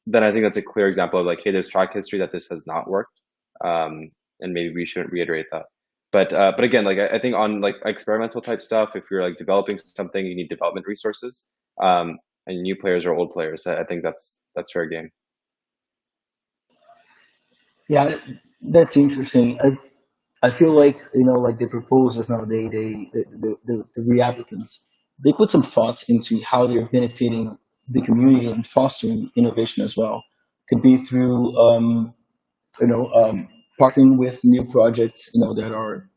then I think that's a clear example of hey, there's track history that this has not worked, and maybe we shouldn't reiterate that. But again, I think on experimental type stuff, if you're developing something, you need development resources, and new players or old players. I think that's fair game. Yeah, that's interesting. I feel like the proposals nowadays, the reapplicants, they put some thoughts into how they're benefiting the community and fostering innovation as well. Could be through partnering with new projects that are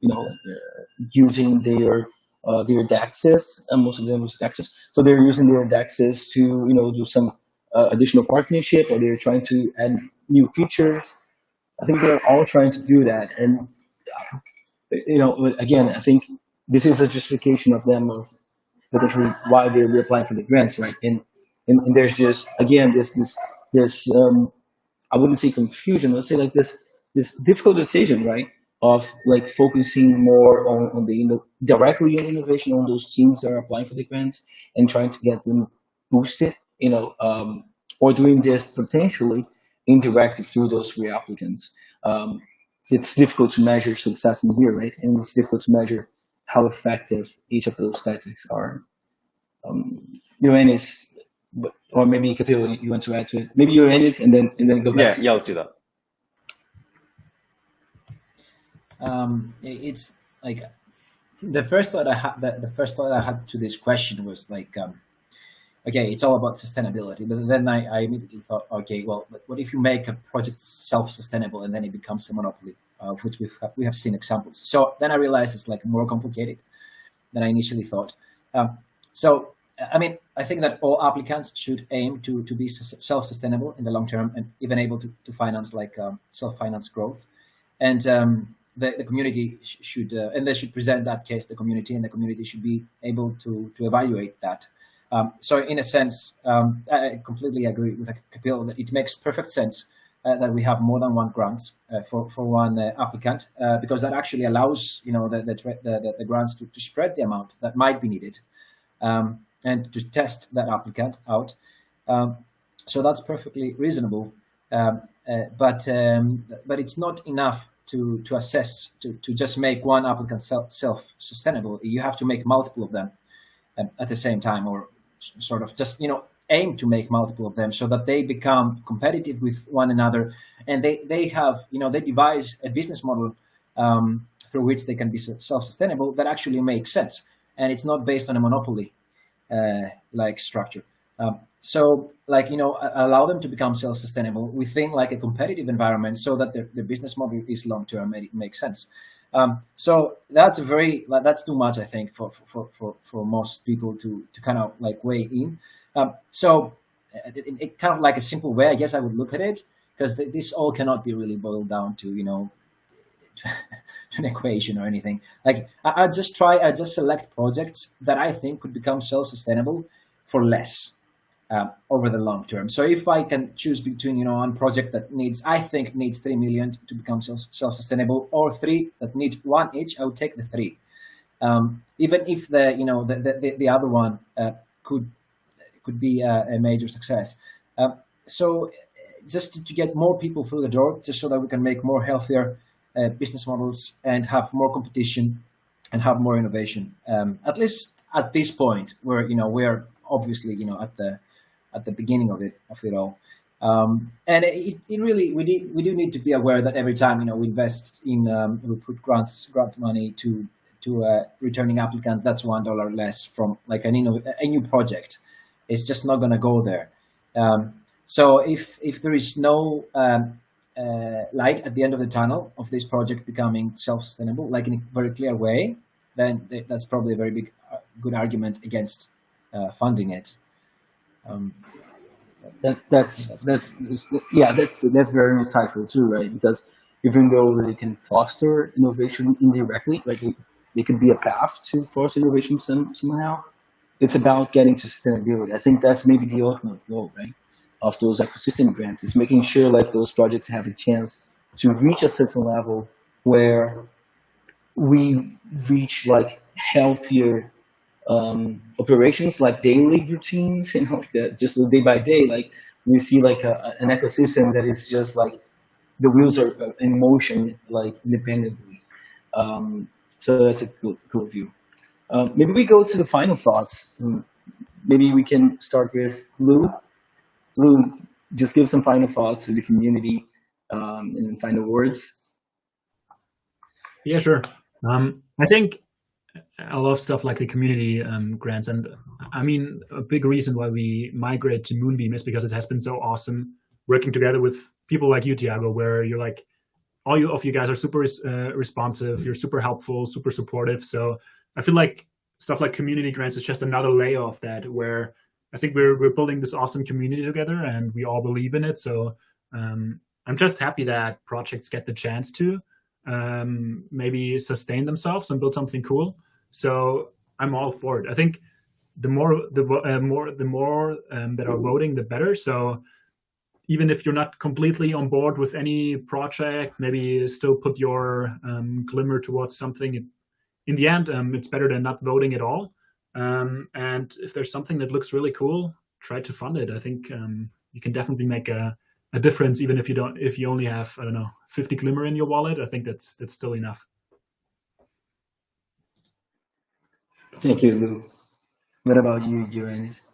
using their DAXs, and most of them use DAXs. So they're using their DAXs to do some additional partnership, or they're trying to add new features. I think they're all trying to do that, and again, I think this is a justification of them of potentially why they're reapplying for the grants, right? And there's just again this I wouldn't say confusion. Let's say this difficult decision, right? Of focusing more on the directly on innovation on those teams that are applying for the grants and trying to get them boosted, or doing this potentially indirectly through those reapplicants. It's difficult to measure success in here, right? And it's difficult to measure how effective each of those tactics are. Ioannis, or maybe Kapil, you want to add to it? Maybe Ioannis, and then go back. Yeah, let's do that. It's the first thought I had to this question was okay, it's all about sustainability. But then I immediately thought, okay, well, but what if you make a project self-sustainable and then it becomes a monopoly, of which we have seen examples. So then I realized it's more complicated than I initially thought. So I mean, I think that all applicants should aim to be self-sustainable in the long term and even able to finance self-finance growth. And the community should, and they should present that case to the community, and the community should be able to evaluate that. So in a sense, I completely agree with Kapil that it makes perfect sense that we have more than one grants for one applicant, because that actually allows the grants to spread the amount that might be needed. and to test that applicant out. So that's perfectly reasonable, but it's not enough to assess, to just make one applicant self-sustainable. You have to make multiple of them at the same time, or sort of just aim to make multiple of them so that they become competitive with one another, and they have they devise a business model through which they can be self-sustainable that actually makes sense, and it's not based on a monopoly like structure. So allow them to become self-sustainable within like a competitive environment so that their business model is long-term and it makes sense. So that's too much, I think, for most people to kind of like weigh in. So it kind of like a simple way, I guess I would look at it, because this all cannot be really boiled down to, to an equation or anything. Like I just select projects that I think could become self-sustainable for less. Over the long term. So if I can choose between one project that I think needs 3 million to become self-sustainable, or 3 that need 1 each, I would take the 3. Even if the other one could be a major success. So just to get more people through the door, just so that we can make more healthier business models and have more competition and have more innovation. At least at this point, where we're obviously at the beginning of it all, and it really we do need to be aware that every time we invest in we put grant money to a returning applicant, that's $1 less from like a new project. It's just not going to go there. So if there is no light at the end of the tunnel of this project becoming self-sustainable, like in a very clear way, then that's probably a very good argument against funding it. That's very insightful too, right? Because even though they can foster innovation indirectly, like they could be a path to force innovation somehow, it's about getting to sustainability. I think that's maybe the ultimate goal, right, of those ecosystem grants, is making sure like those projects have a chance to reach a certain level where we reach like healthier operations, like daily routines, just day by day. Like we see like an ecosystem that is just like the wheels are in motion, like independently. So that's a cool view. Maybe we go to the final thoughts. Maybe we can start with Luuu. Luuu, just give some final thoughts to the community and final words. Yeah, sure. I think I love stuff like the community grants, and I mean a big reason why we migrate to Moonbeam is because it has been so awesome working together with people like you, Thiago, where you're like all of you guys are super responsive, you're super helpful, super supportive. So I feel like stuff like community grants is just another layer of that, where I think we're building this awesome community together and we all believe in it. So I'm just happy that projects get the chance to maybe sustain themselves and build something cool. So I'm all for it. I think the more that are voting, the better. So even if you're not completely on board with any project, maybe still put your glimmer towards something. In the end, it's better than not voting at all. And if there's something that looks really cool, try to fund it. I think you can definitely make a difference, even if you only have 50 glimmer in your wallet. I think that's still enough. Thank you, Luuu. What about you, Ioannis?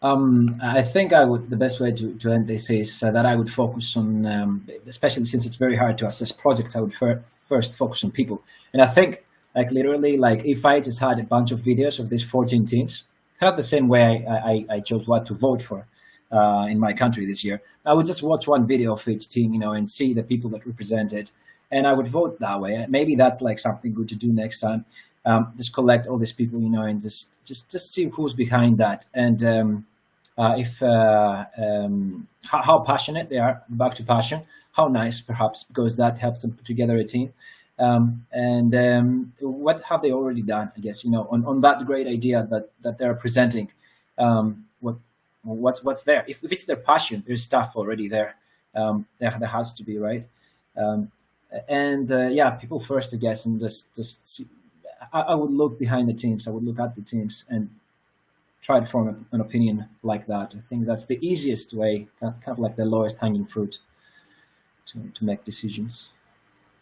I think the best way to end this is that I would focus on, especially since it's very hard to assess projects, I would first focus on people. And I think like literally, like if I just had a bunch of videos of these 14 teams, kind of the same way I chose what to vote for in my country this year, I would just watch one video of each team, and see the people that represent it. And I would vote that way. Maybe that's like something good to do next time. Just collect all these people, and just see who's behind that, and how passionate they are. Back to passion, how nice, perhaps, because that helps them put together a team. And what have they already done? I guess on that great idea that they're presenting. What's there? If it's their passion, there's stuff already there. There has to be, right? People first, I guess, and just see. I would look behind the teams. I would look at the teams and try to form an opinion like that. I think that's the easiest way, kind of like the lowest hanging fruit to make decisions.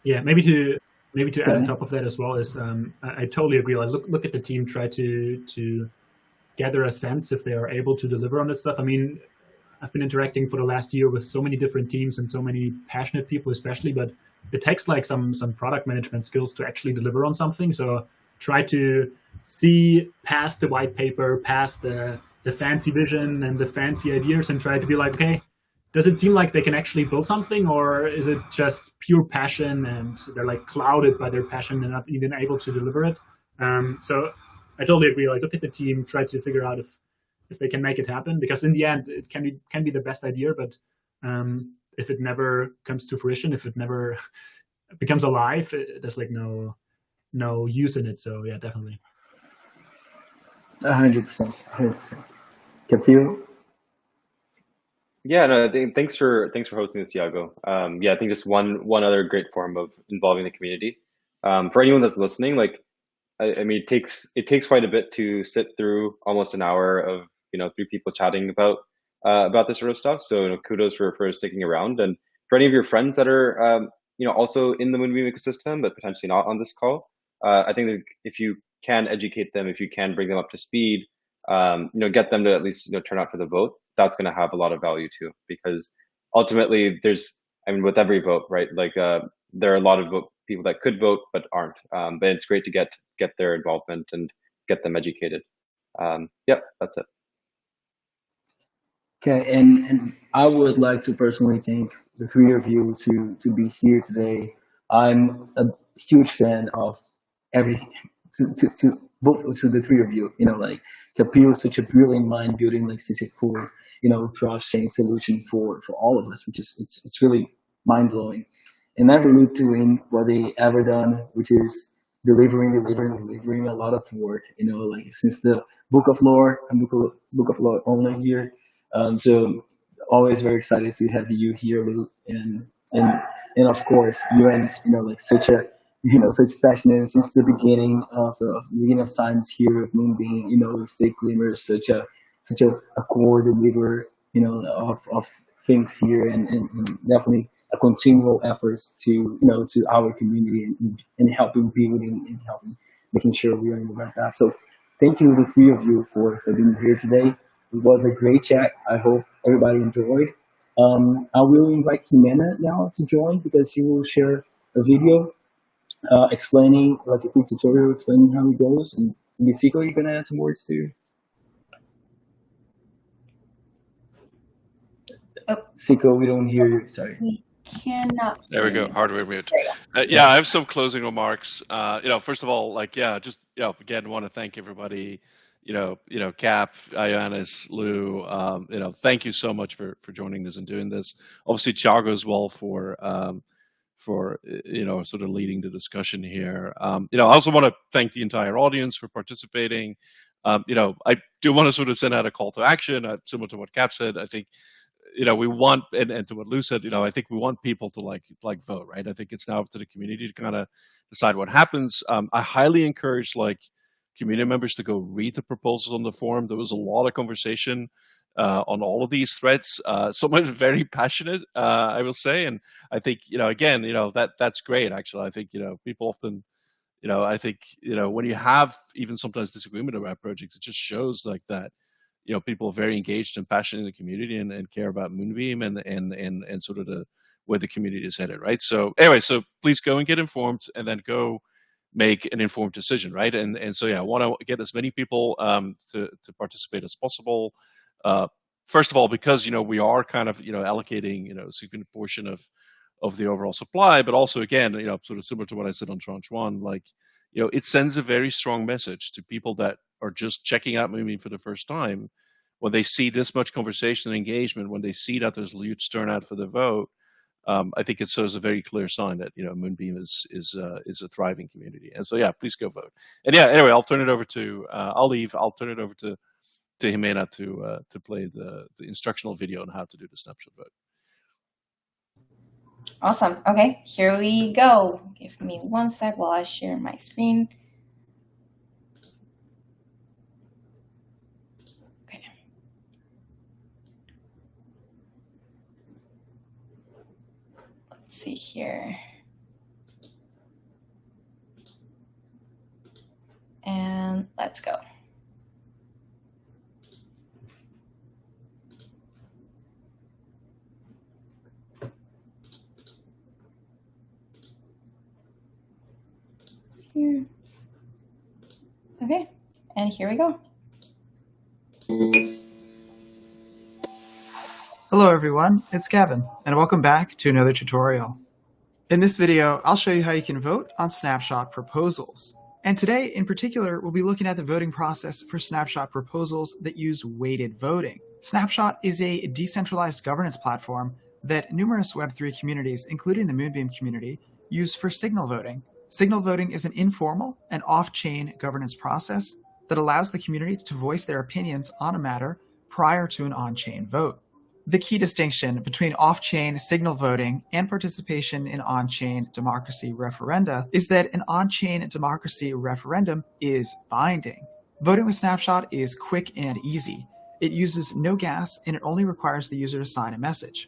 Yeah, maybe to add on top of that as well is I totally agree. Like look at the team, try to gather a sense if they are able to deliver on this stuff. I mean, I've been interacting for the last year with so many different teams and so many passionate people, especially, but it takes like some product management skills to actually deliver on something. So try to see past the white paper, past the fancy vision and the fancy ideas, and try to be like, okay, does it seem like they can actually build something, or is it just pure passion and they're like clouded by their passion and not even able to deliver it? So I totally agree. Like, look at the team, try to figure out if they can make it happen, because in the end it can be the best idea, but if it never comes to fruition, if it never becomes alive, there's like no use in it. So yeah, definitely. 100%. 100%. Kapil? Yeah, no, I think thanks for hosting this, Thiago. Yeah, I think just one other great form of involving the community. For anyone that's listening, like, I mean, it takes quite a bit to sit through almost an hour of, you know, 3 people chatting about this sort of stuff. So, you know, kudos for sticking around. And for any of your friends that are you know, also in the Moonbeam ecosystem but potentially not on this call, I think that if you can educate them, if you can bring them up to speed, you know, get them to at least, you know, turn out for the vote, that's going to have a lot of value too, because ultimately I mean, with every vote, right? Like, there are a lot of people that could vote but aren't. But it's great to get their involvement and get them educated. Yeah, that's it. Okay, and I would like to personally thank the 3 of you to be here today. I'm a huge fan of to both to the 3 of you. You know, like Kapil is such a brilliant mind building like such a cool, you know, cross-chain solution for all of us, which is it's really mind blowing. And Evrloot doing what they ever done, which is delivering a lot of work. You know, like since the Book of Lore and Book of Lore owner here. So always very excited to have you here, Lou, and of course Ioannis, you know, like such passionate since the beginning of times here at Moonbeam. You know, Stay Glimmer, such a core deliverer, you know, of things here, and definitely a continual efforts to our community and helping building and helping making sure we are in the right path. So thank you, the 3 of you, for being here today. It was a great chat. I hope everybody enjoyed. I will invite Jimena now to join because she will share a video explaining, like a quick tutorial explaining how it goes. And Tsiokos, you're going to add some words too? Oh. Tsiokos, we don't hear you. Sorry. We cannot. There we go. Hardware mute. Yeah, I have some closing remarks. You know, first of all, like, yeah, just, you know, again, want to thank everybody. You know, Cap, Ioannis, Luuu, you know, thank you so much for joining us and doing this. Obviously, Thiago as well for you know, sort of leading the discussion here. You know, I also want to thank the entire audience for participating. You know, I do want to sort of send out a call to action, similar to what Cap said. I think, you know, we want, and to what Luuu said, you know, I think we want people to like vote, right? I think it's now up to the community to kind of decide what happens. I highly encourage like community members to go read the proposals on the forum. There was a lot of conversation on all of these threads. Someone very passionate, I will say, and I think, you know, again, you know, that's great. Actually, I think, you know, people often, you know, I think, you know, when you have even sometimes disagreement about projects, it just shows like that, you know, people are very engaged and passionate in the community and care about Moonbeam and sort of the where the community is headed, right? So anyway, so please go and get informed, and then go make an informed decision, right? And so yeah, I want to get as many people to participate as possible. First of all, because, you know, we are kind of, you know, allocating, you know, a significant portion of the overall supply, but also, again, you know, sort of similar to what I said on Tranche 1, like, you know, it sends a very strong message to people that are just checking out Moonbeam for the first time. When they see this much conversation and engagement, when they see that there's a huge turnout for the vote, I think it shows a very clear sign that, you know, Moonbeam is a thriving community. And so yeah, please go vote. And yeah, anyway, I'll turn it over to I'll turn it over to Jimena to play the instructional video on how to do the snapshot vote. Awesome. Okay, here we go. Give me 1 sec while I share my screen. let's see here. And let's go. Here. Okay, and here we go. Hello everyone, it's Kevin, and welcome back to another tutorial. In this video, I'll show you how you can vote on Snapshot proposals. And today, in particular, we'll be looking at the voting process for Snapshot proposals that use weighted voting. Snapshot is a decentralized governance platform that numerous Web3 communities, including the Moonbeam community, use for signal voting. Signal voting is an informal and off-chain governance process that allows the community to voice their opinions on a matter prior to an on-chain vote. The key distinction between off-chain signal voting and participation in on-chain democracy referenda is that an on-chain democracy referendum is binding. Voting with Snapshot is quick and easy. It uses no gas and it only requires the user to sign a message.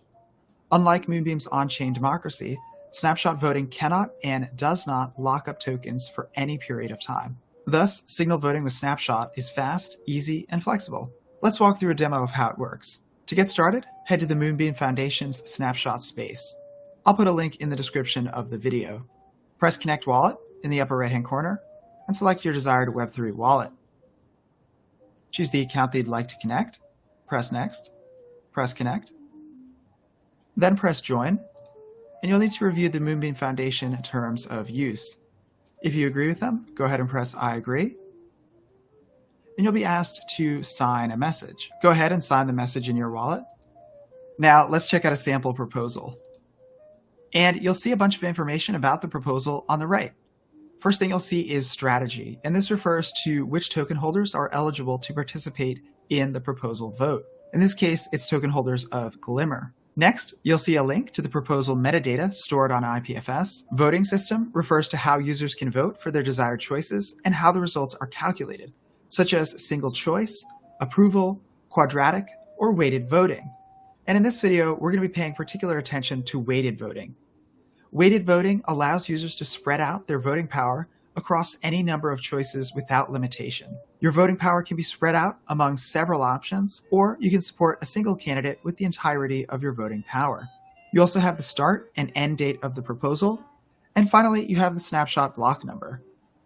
Unlike Moonbeam's on-chain democracy, Snapshot voting cannot and does not lock up tokens for any period of time. Thus, signal voting with Snapshot is fast, easy, and flexible. Let's walk through a demo of how it works. To get started, head to the Moonbeam Foundation's Snapshot space. I'll put a link in the description of the video. Press Connect Wallet in the upper right-hand corner and select your desired Web3 wallet. Choose the account that you'd like to connect, press Next, press Connect, then press Join, and you'll need to review the Moonbeam Foundation terms of use. If you agree with them, go ahead and press I agree, and you'll be asked to sign a message. Go ahead and sign the message in your wallet. Now let's check out a sample proposal. And you'll see a bunch of information about the proposal on the right. First thing you'll see is strategy, and this refers to which token holders are eligible to participate in the proposal vote. In this case, it's token holders of Glimmer. Next, you'll see a link to the proposal metadata stored on IPFS. Voting system refers to how users can vote for their desired choices and how the results are calculated, such as single choice, approval, quadratic, or weighted voting. And in this video, we're going to be paying particular attention to weighted voting. Weighted voting allows users to spread out their voting power across any number of choices without limitation. Your voting power can be spread out among several options, or you can support a single candidate with the entirety of your voting power. You also have the start and end date of the proposal, and finally, you have the snapshot block number.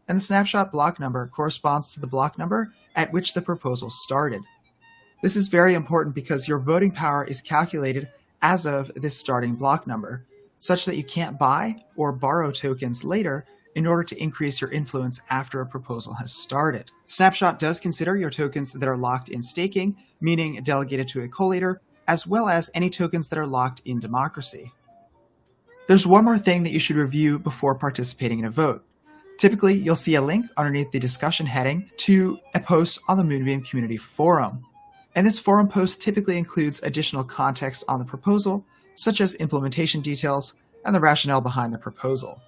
And the snapshot block number corresponds to the block number at which the proposal started. This is very important because your voting power is calculated as of this starting block number, such that you can't buy or borrow tokens later in order to increase your influence after a proposal has started. Snapshot does consider your tokens that are locked in staking, meaning delegated to a collator, as well as any tokens that are locked in democracy. There's one more thing that you should review before participating in a vote. Typically, you'll see a link underneath the discussion heading to a post on the Moonbeam community forum. And this forum post typically includes additional context on the proposal, such as implementation details and the rationale behind the proposal.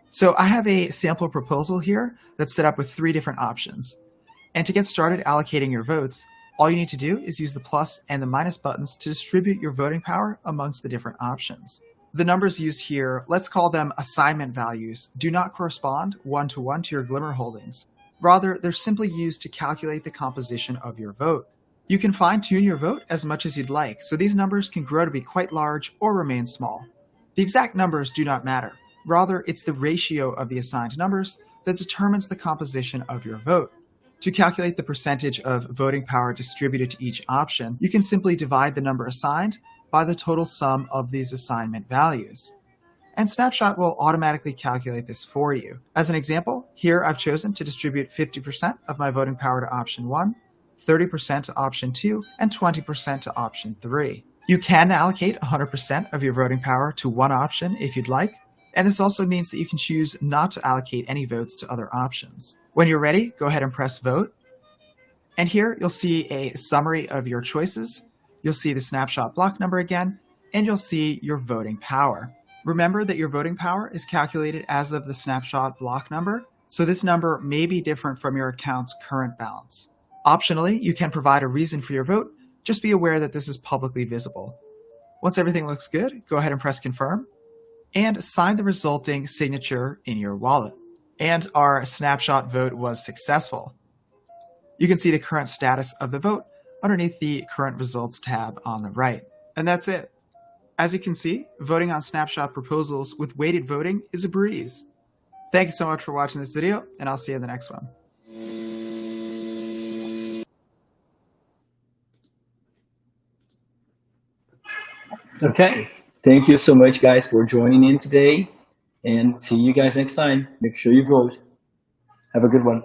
So I have a sample proposal here that's set up with 3 different options. And to get started allocating your votes, all you need to do is use the plus and the minus buttons to distribute your voting power amongst the different options. The numbers used here, let's call them assignment values, do not correspond one-to-one to your Glimmer holdings. Rather, they're simply used to calculate the composition of your vote. You can fine-tune your vote as much as you'd like, so these numbers can grow to be quite large or remain small. The exact numbers do not matter. Rather, it's the ratio of the assigned numbers that determines the composition of your vote. To calculate the percentage of voting power distributed to each option, you can simply divide the number assigned by the total sum of these assignment values. And Snapshot will automatically calculate this for you. As an example, here I've chosen to distribute 50% of my voting power to option 1, 30% to option 2, and 20% to option 3. You can allocate 100% of your voting power to one option if you'd like, and this also means that you can choose not to allocate any votes to other options. When you're ready, go ahead and press vote. And here you'll see a summary of your choices. You'll see the snapshot block number again, and you'll see your voting power. Remember that your voting power is calculated as of the snapshot block number, so this number may be different from your account's current balance. Optionally, you can provide a reason for your vote. Just be aware that this is publicly visible. Once everything looks good, go ahead and press confirm. and sign the resulting signature in your wallet. And our snapshot vote was successful. You can see the current status of the vote underneath the current results tab on the right. And that's it. As you can see, voting on snapshot proposals with weighted voting is a breeze. Thank you so much for watching this video, and I'll see you in the next one. Okay. Thank you so much, guys, for joining in today. And see you guys next time. Make sure you vote. Have a good one.